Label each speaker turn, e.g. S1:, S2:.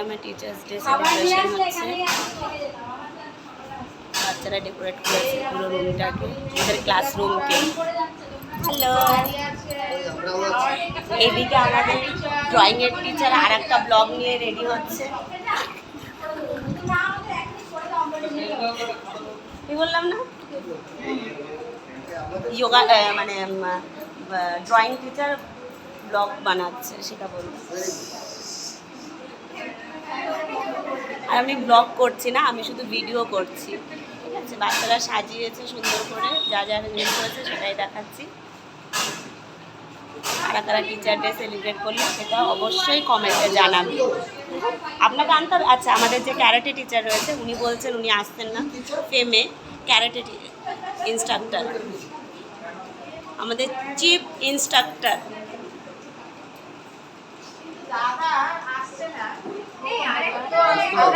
S1: প্রোগ্রামে teachers day celebration হচ্ছে। বাচ্চারা ডেকোরেট করেছে পুরো রুমটাকে, আমাদের ক্লাসরুমকে। হ্যালো, এদিকে আমাদের ড্রয়িংয়ের টিচার আর একটা ব্লগ নিয়ে রেডি হচ্ছে। কি বললাম না, যোগা মানে ড্রয়িং টিচার ব্লগ বানাচ্ছে, সেটা বলবো। আর আমি ব্লগ করছি না, আমি শুধু ভিডিও করছি, ঠিক আছে। বাচ্চারা সাজিয়েছে সুন্দর করে, যা যা জিনিস হয়েছে সেটাই দেখাচ্ছি। কারা কারা টিচার ডে সেলিব্রেট করলো সেটা অবশ্যই কমেন্টে জানাবে। আপনাকে আনতে হবে। আচ্ছা, আমাদের যে ক্যারাটে টিচার রয়েছে উনি বলছেন উনি আসতেন না, ফেমে ক্যারাটে ইনস্ট্রাক্টর, আমাদের চিফ ইনস্ট্রাক্টর।